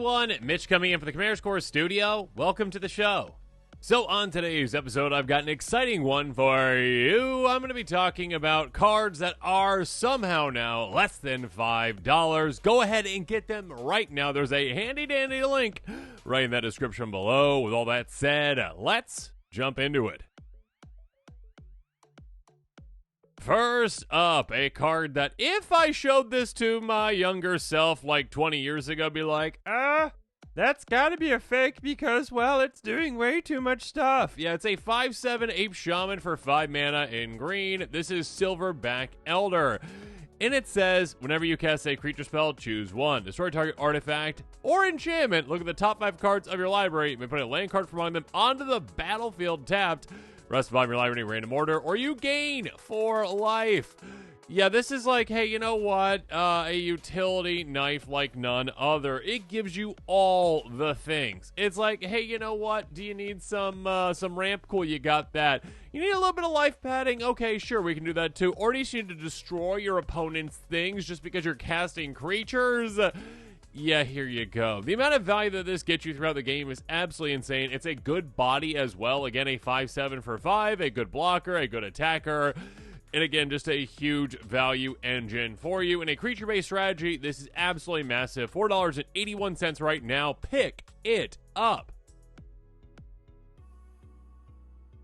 everyone, Mitch coming in for the Commander's Core studio. Welcome to the show. So on today's episode, I've got an exciting one for you. I'm going to be talking about cards that are somehow now less than $5. Go ahead and get them right now. There's a handy-dandy link right in that description below. With all that said, let's jump into it. First up, a card that if I showed this to my younger self like 20 years ago, I'd be like, that's gotta be a fake because, well, it's doing way too much stuff. Yeah, it's a 5/7 Ape Shaman for 5 mana in green. This is Silverback Elder. And it says, whenever you cast a creature spell, choose one. Destroy target artifact or enchantment. Look at the top 5 cards of your library. You may put a land card from among them onto the battlefield tapped. Rest of your library in random order, or you gain 4 life. Yeah, this is like, hey, you know what? A utility knife like none other. It gives you all the things. It's like, hey, you know what? Do you need some ramp? Cool, you got that. You need a little bit of life padding? Okay, sure, we can do that too. Or do you need to destroy your opponent's things just because you're casting creatures? Yeah, here you go. The amount of value that this gets you throughout the game is absolutely insane. It's a good body as well. Again, a 5/7 for 5, a good blocker, a good attacker, and again, just a huge value engine for you. In a creature-based strategy, this is absolutely massive. $4.81 right now. Pick it up.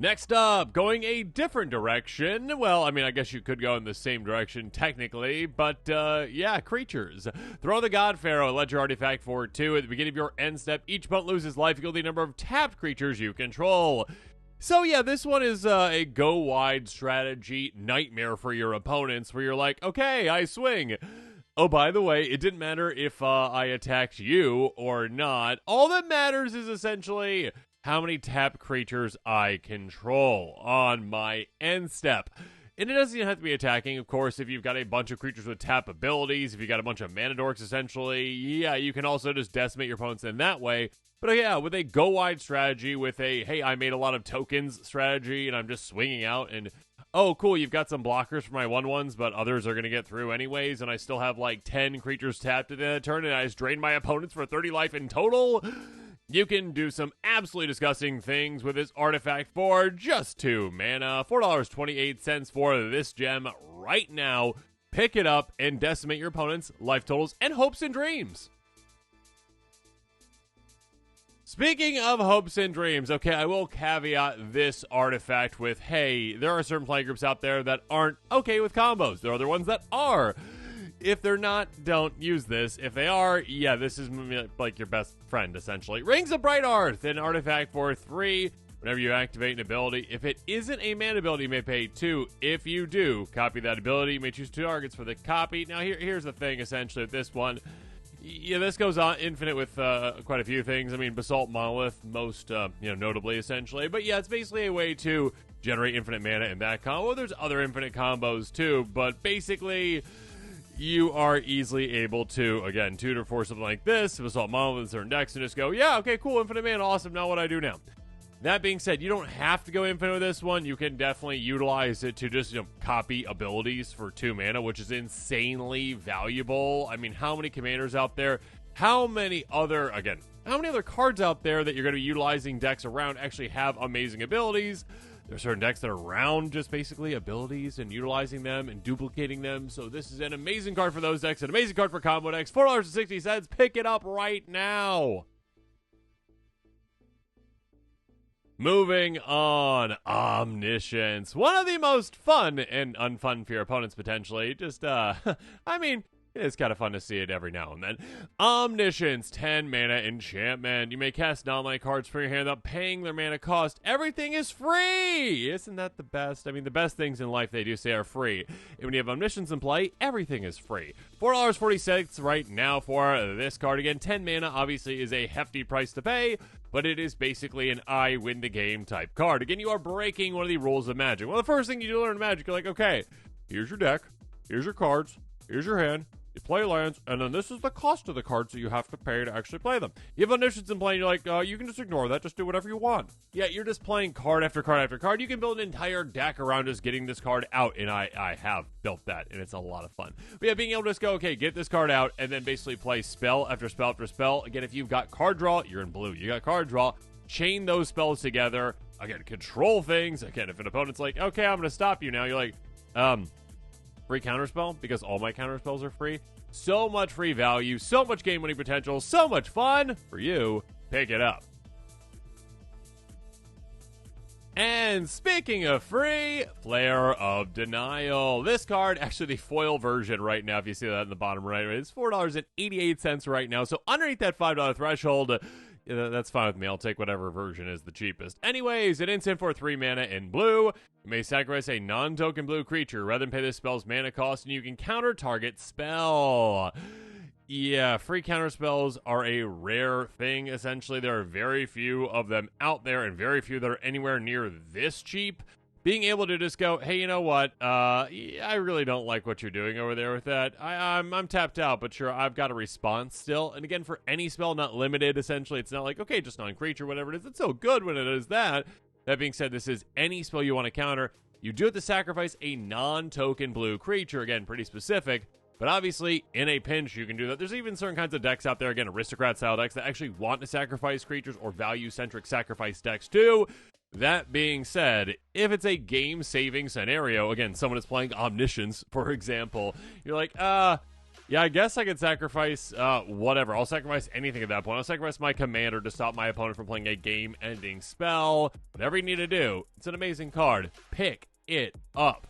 Next up, going a different direction. Well, I mean, I guess you could go in the same direction technically, but yeah, creatures. Throw the God Pharaoh, let your artifact for 2. At the beginning of your end step, each opponent loses life equal to the number of tapped creatures you control. So yeah, this one is a go-wide strategy nightmare for your opponents, where you're like, okay, I swing. Oh, by the way, it didn't matter if I attacked you or not. All that matters is essentially how many tap creatures I control on my end step. And it doesn't even have to be attacking, of course. If you've got a bunch of creatures with tap abilities, if you've got a bunch of mana dorks, essentially, yeah, you can also just decimate your opponents in that way. But yeah, with a go-wide strategy, with a, hey, I made a lot of tokens strategy, and I'm just swinging out, and, oh, cool, you've got some blockers for my 1/1s, but others are going to get through anyways, and I still have, like, 10 creatures tapped at the end of the turn, and I just drain my opponents for 30 life in total. You can do some absolutely disgusting things with this artifact for just 2 mana. $4.28 for this gem right now. Pick it up and decimate your opponent's life totals and hopes and dreams. Speaking of hopes and dreams, okay, I will caveat this artifact with, hey, there are certain play groups out there that aren't okay with combos. There are other ones that are. If they're not, don't use this. If they are, yeah, this is like your best friend, essentially. Rings of Bright Earth, an artifact for 3. Whenever you activate an ability, if it isn't a mana ability, you may pay 2. If you do, copy that ability. You may choose 2 targets for the copy. Now, here's the thing, essentially, with this one. Yeah, this goes on infinite with quite a few things. I mean, Basalt Monolith, most, notably, essentially. But yeah, it's basically a way to generate infinite mana in that combo. There's other infinite combos, too. But basically, you are easily able to, again, tutor for something like this, Basalt Monolith in certain decks, and just go, yeah, okay, cool, infinite mana, awesome, now what do I do now? That being said, you don't have to go infinite with this one. You can definitely utilize it to just, copy abilities for 2 mana, which is insanely valuable. I mean, how many commanders out there? How many other cards out there that you're going to be utilizing decks around actually have amazing abilities? There's certain decks that are around just basically abilities and utilizing them and duplicating them. So this is an amazing card for those decks, an amazing card for combo decks. $4.60. Pick it up right now. Moving on, Omniscience. One of the most fun and unfun for your opponents, potentially. Just, it's kind of fun to see it every now and then. Omniscience, 10 mana enchantment. You may cast non-land cards from your hand without paying their mana cost. Everything is free! Isn't that the best? I mean, the best things in life they do say are free. And when you have Omniscience in play, everything is free. $4.46 right now for this card. Again, 10 mana obviously is a hefty price to pay, but it is basically an I win the game type card. Again, you are breaking one of the rules of Magic. One of the first things you do learn in Magic, you're like, okay, here's your deck, here's your cards, here's your hand. You play lands, and then this is the cost of the cards that you have to pay to actually play them. You have omniscience in play, and you're like, you can just ignore that, just do whatever you want. Yeah, you're just playing card after card after card. You can build an entire deck around just getting this card out, and I have built that, and it's a lot of fun. But yeah, being able to just go, okay, get this card out, and then basically play spell after spell after spell. Again, if you've got card draw, you're in blue. You got card draw, chain those spells together. Again, control things. Again, if an opponent's like, okay, I'm going to stop you now, you're like, free counterspell, because all my counterspells are free. So much free value, so much game winning potential, so much fun for you. Pick it up. And speaking of free, Flare of Denial. This card, actually the foil version right now, if you see that in the bottom right, it's $4.88 right now. So underneath that $5 threshold, that's fine with me. I'll take whatever version is the cheapest. Anyways, an instant for 3 mana in blue. You may sacrifice a non-token blue creature rather than pay this spell's mana cost, and you can counter target spell. Yeah, free counterspells are a rare thing, essentially. There are very few of them out there, and very few that are anywhere near this cheap. Being able to just go, hey, you know what? I really don't like what you're doing over there with that. I'm tapped out, but sure, I've got a response still. And again, for any spell, not limited, essentially. It's not like, okay, just non-creature, whatever it is. It's so good when it is that. That being said, this is any spell you want to counter. You do have to sacrifice a non-token blue creature. Again, pretty specific. But obviously, in a pinch, you can do that. There's even certain kinds of decks out there, again, aristocrat-style decks that actually want to sacrifice creatures, or value-centric sacrifice decks too. That being said, if it's a game-saving scenario, again, someone is playing Omniscience, for example, you're like, yeah, I guess I could sacrifice whatever. I'll sacrifice anything at that point. I'll sacrifice my commander to stop my opponent from playing a game-ending spell. Whatever you need to do, it's an amazing card. Pick it up.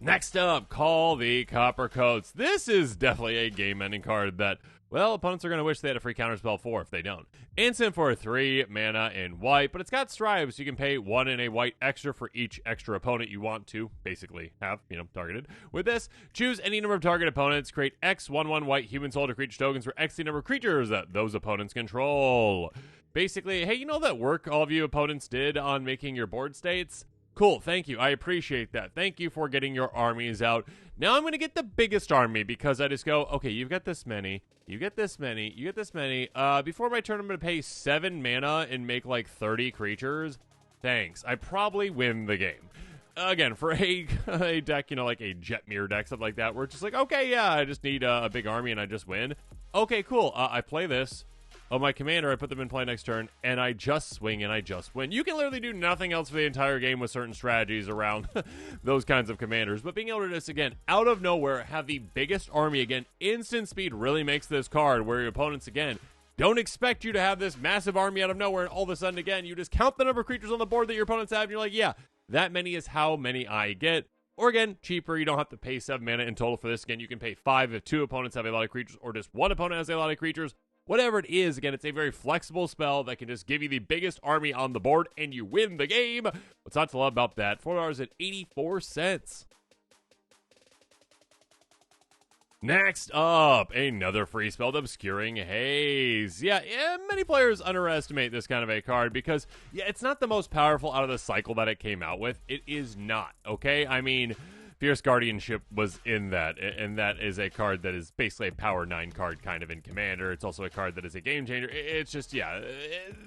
Next up, Call the Copper Coats. This is definitely a game-ending card that, well, opponents are going to wish they had a free counterspell for if they don't. Instant for 3 mana in white, but it's got stripes. You can pay 1 in a white extra for each extra opponent you want to basically have, targeted. With this, choose any number of target opponents, create X 1/1 white human soldier creature tokens for X the number of creatures that those opponents control. Basically, hey, you know that work all of you opponents did on making your board states? Cool, thank you. I appreciate that. Thank you for getting your armies out. Now I'm going to get the biggest army because I just go, okay, you've got this many, you get this many, you get this many. Before my turn, I'm going to pay 7 mana and make like 30 creatures. Thanks. I probably win the game. Again, for a deck, like a Jetmir deck, something like that, where it's just like, okay, yeah, I just need a big army and I just win. Okay, cool. I play this. Oh, my commander, I put them in play next turn, and I just swing and I just win. You can literally do nothing else for the entire game with certain strategies around those kinds of commanders. But being able to just, again, out of nowhere, have the biggest army, again, instant speed really makes this card where your opponents, again, don't expect you to have this massive army out of nowhere, and all of a sudden, again, you just count the number of creatures on the board that your opponents have, and you're like, yeah, that many is how many I get. Or again, cheaper, you don't have to pay 7 mana in total for this. Again, you can pay 5 if 2 opponents have a lot of creatures, or just 1 opponent has a lot of creatures. Whatever it is, again, it's a very flexible spell that can just give you the biggest army on the board, and you win the game. What's not to love about that? $4.84. Next up, another free spell, the Obscuring Haze. Yeah, many players underestimate this kind of a card because, yeah, it's not the most powerful out of the cycle that it came out with. It is not, okay? I mean, Fierce Guardianship was in that, and that is a card that is basically a power 9 card kind of in Commander. It's also a card that is a game changer. It's just, yeah,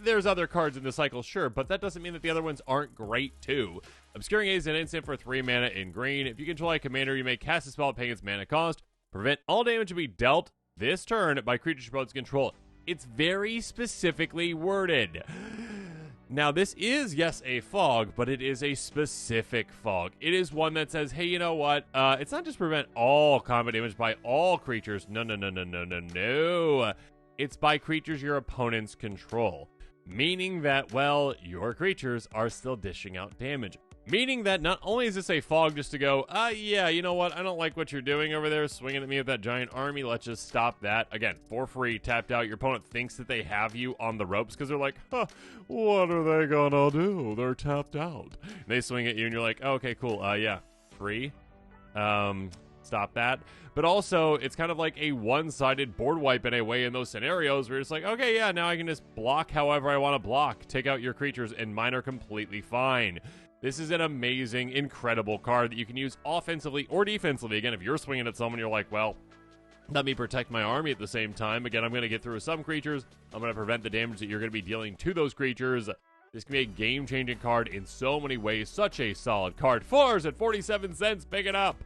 there's other cards in the cycle, sure, but that doesn't mean that the other ones aren't great too. Obscuring Haze is an instant for 3 mana in green. If you control a commander, you may cast a spell paying its mana cost. Prevent all damage to be dealt this turn by creatures opponents control. It's very specifically worded. Now, this is, yes, a fog, but it is a specific fog. It is one that says, hey, you know what? It's not just prevent all combat damage by all creatures. No. It's by creatures your opponents control. Meaning that, well, your creatures are still dishing out damage. Meaning that not only is this a fog just to go, yeah, you know what? I don't like what you're doing over there, swinging at me with that giant army. Let's just stop that. Again, for free, tapped out. Your opponent thinks that they have you on the ropes because they're like, what are they gonna do? They're tapped out. And they swing at you and you're like, okay, cool. Yeah, free. Stop that. But also, it's kind of like a one-sided board wipe in a way in those scenarios where it's like, okay, yeah, now I can just block however I want to block. Take out your creatures and mine are completely fine. This is an amazing, incredible card that you can use offensively or defensively. Again, if you're swinging at someone, you're like, well, let me protect my army at the same time. Again, I'm going to get through some creatures. I'm going to prevent the damage that you're going to be dealing to those creatures. This can be a game-changing card in so many ways. Such a solid card. $4.47. Pick it up.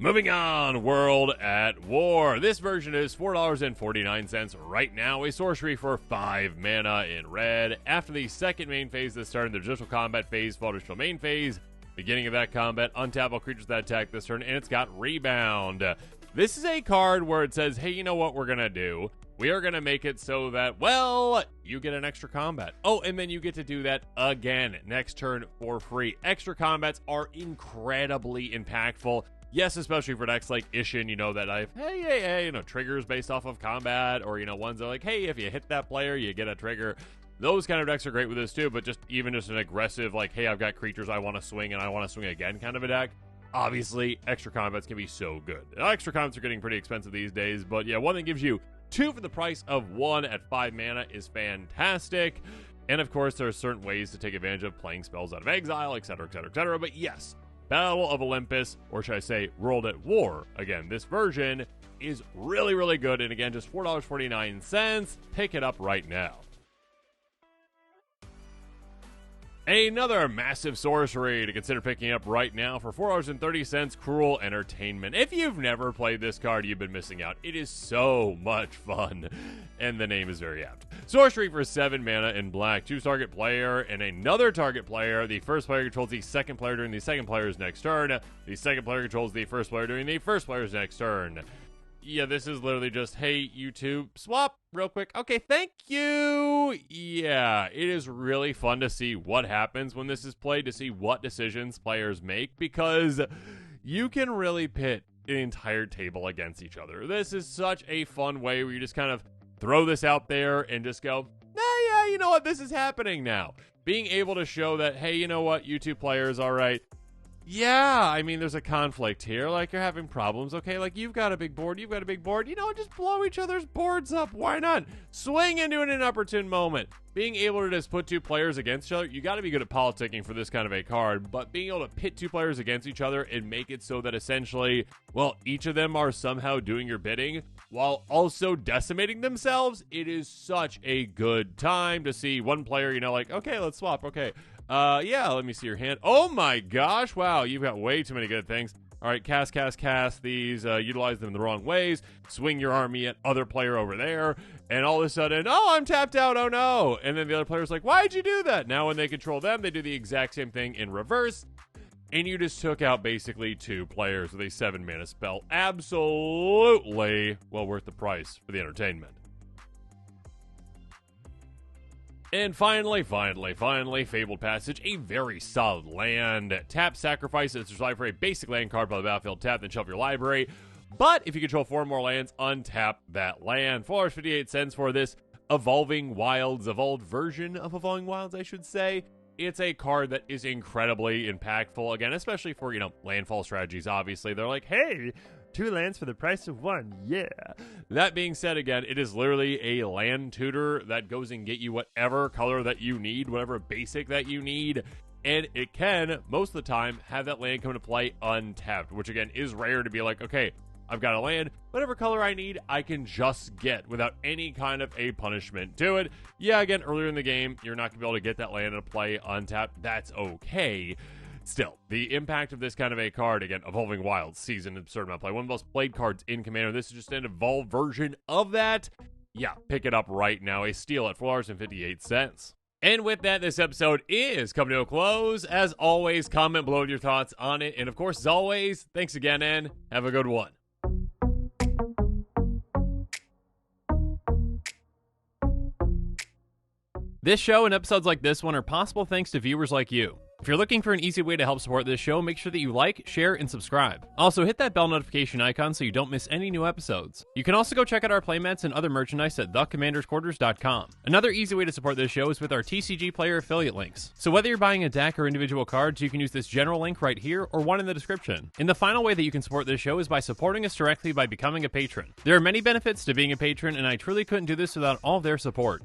Moving on, World at War. This version is $4.49 right now. A sorcery for 5 mana in red. After the second main phase that started the traditional combat phase, fall to traditional main phase. Beginning of that combat, untap all creatures that attack this turn, and it's got Rebound. This is a card where it says, hey, you know what we're going to do? We are going to make it so that, well, you get an extra combat. Oh, and then you get to do that again next turn for free. Extra combats are incredibly impactful. Yes, especially for decks like Ishin, that I've, hey, triggers based off of combat, or, ones that are like, hey, if you hit that player, you get a trigger. Those kind of decks are great with this too, but even just an aggressive, like, hey, I've got creatures I want to swing and I want to swing again kind of a deck. Obviously, extra combats can be so good. Extra combats are getting pretty expensive these days, but yeah, one that gives you 2 for the price of 1 at 5 mana is fantastic. And of course, there are certain ways to take advantage of playing spells out of exile, etc., etc., etc. But yes, Battle of Olympus, or should I say World at War. Again, this version is really, really good. And again, just $4.49. Pick it up right now. Another massive sorcery to consider picking up right now for $4.30, Cruel Entertainment. If you've never played this card, you've been missing out. It is so much fun, and the name is very apt. Sorcery for 7 mana in black. Choose target player and another target player. The first player controls the second player during the second player's next turn. The second player controls the first player during the first player's next turn. Yeah, this is literally just, hey, YouTube, swap real quick. Okay, thank you. Yeah, it is really fun to see what happens when this is played, to see what decisions players make, because you can really pit an entire table against each other. This is such a fun way where you just kind of throw this out there and just go, yeah, you know what, this is happening now. Being able to show that, hey, you know what, YouTube players, all right, yeah, I mean, there's a conflict here. Like, you're having problems, okay? Like, you've got a big board, you've got a big board. Just blow each other's boards up. Why not? Swing into an inopportune moment. Being able to just put 2 players against each other, you got to be good at politicking for this kind of a card, but being able to pit 2 players against each other and make it so that essentially, well, each of them are somehow doing your bidding while also decimating themselves, it is such a good time to see one player, like, okay, let's swap, okay. Yeah, let me see your hand. Oh my gosh, wow, you've got way too many good things. All right, cast these, utilize them in the wrong ways, swing your army at other player over there, and all of a sudden, oh, I'm tapped out, oh no. And then the other player's like, why'd you do that? Now when they control them, they do the exact same thing in reverse, and you just took out basically 2 players with a 7 mana spell. Absolutely well worth the price for the entertainment. And finally, Fabled Passage, a very solid land. Tap, sacrifice, it's your life for a basic land card by the battlefield. Tap, then shelf your library. But if you control 4 more lands, untap that land. $4.58 for this Evolving Wilds, evolved version of Evolving Wilds, I should say. It's a card that is incredibly impactful, again, especially for, landfall strategies, obviously. They're like, hey, 2 lands for the price of 1, yeah. That being said, again, it is literally a land tutor that goes and get you whatever color that you need, whatever basic that you need, and it can, most of the time, have that land come into play untapped, which, again, is rare to be like, okay, I've got a land, whatever color I need, I can just get without any kind of a punishment to it. Yeah, again, earlier in the game, you're not going to be able to get that land into play untapped. That's okay. Still, the impact of this kind of a card, again, Evolving Wilds, seasoned absurd amount of play, one of the most played cards in Commander. This is just an evolved version of that. Yeah, pick it up right now. A steal at $4.58. And with that, this episode is coming to a close. As always, comment below with your thoughts on it. And of course, as always, thanks again, and have a good one. This show and episodes like this one are possible thanks to viewers like you. If you're looking for an easy way to help support this show, make sure that you like, share, and subscribe. Also, hit that bell notification icon so you don't miss any new episodes. You can also go check out our playmats and other merchandise at thecommandersquarters.com. Another easy way to support this show is with our TCG player affiliate links. So whether you're buying a deck or individual cards, you can use this general link right here or one in the description. And the final way that you can support this show is by supporting us directly by becoming a patron. There are many benefits to being a patron, and I truly couldn't do this without all of their support.